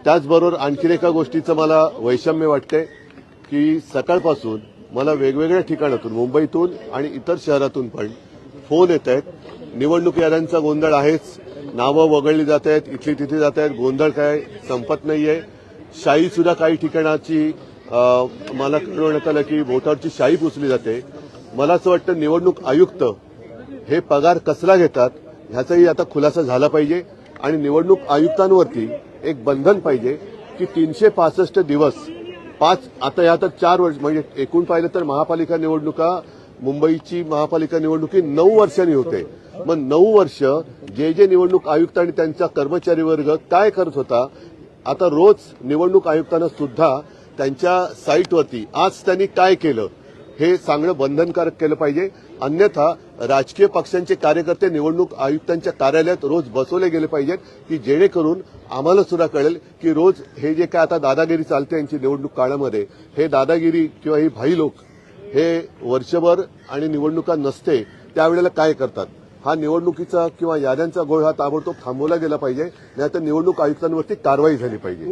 त्याचबरोबर आणखीन एका गोष्टीचं मला वैषम्य वाटतंय की सकाळपासून मला वेगवेगळ्या ठिकाणातून मुंबईतून आणि इतर शहरातून पण फोन येत आहेत. निवडणूक याद्यांचा गोंधळ आहेच, नावं वगळली जात आहेत, इथली तिथे जात आहेत, गोंधळ काय संपत नाहीये. शाई सुद्धा काही ठिकाणाची मला कळवण्यात आलं की बोटावरची शाई पुसली जाते. मला असं वाटतं निवडणूक आयुक्त हे पगार कसला घेतात ह्याचाही आता खुलासा झाला पाहिजे आणि निवडणूक आयुक्तांवरती एक बंधन पाहिजे की 365 दिवस आता या तर 4 वर्ष म्हणजे एकूण पाहिलं तर महापालिका निवडणुका मुंबईची महापालिका निवडणुकी 9 वर्षांनी होते. मग 9 वर्ष जे निवडणूक आयुक्त आणि त्यांचा कर्मचारी वर्ग काय करत होता, आता रोज निवडणूक आयुक्तांना सुद्धा त्यांच्या साईटवरती आज त्यांनी काय केलं हे सांगणं बंधनकारक केलं पाहिजे. अन्यथा राजकीय पक्षांचे कार्यकर्ते निवडणूक आयुक्तांच्या कार्यालयात रोज बसवले गेले पाहिजेत की जेणेकरून आम्हाला सुद्धा कळेल की रोज हे जे काय आता दादागिरी चालते यांची निवडणूक काळामध्ये, हे दादागिरी किंवा ही भाई लोक हे वर्षभर आणि निवडणुका नसते त्यावेळेला काय करतात. हा निवडणुकीचा किंवा याद्यांचा गोळ हा ताबडतोब थांबवला गेला पाहिजे, नाहीतर निवडणूक आयुक्तांवरती कारवाई झाली पाहिजे.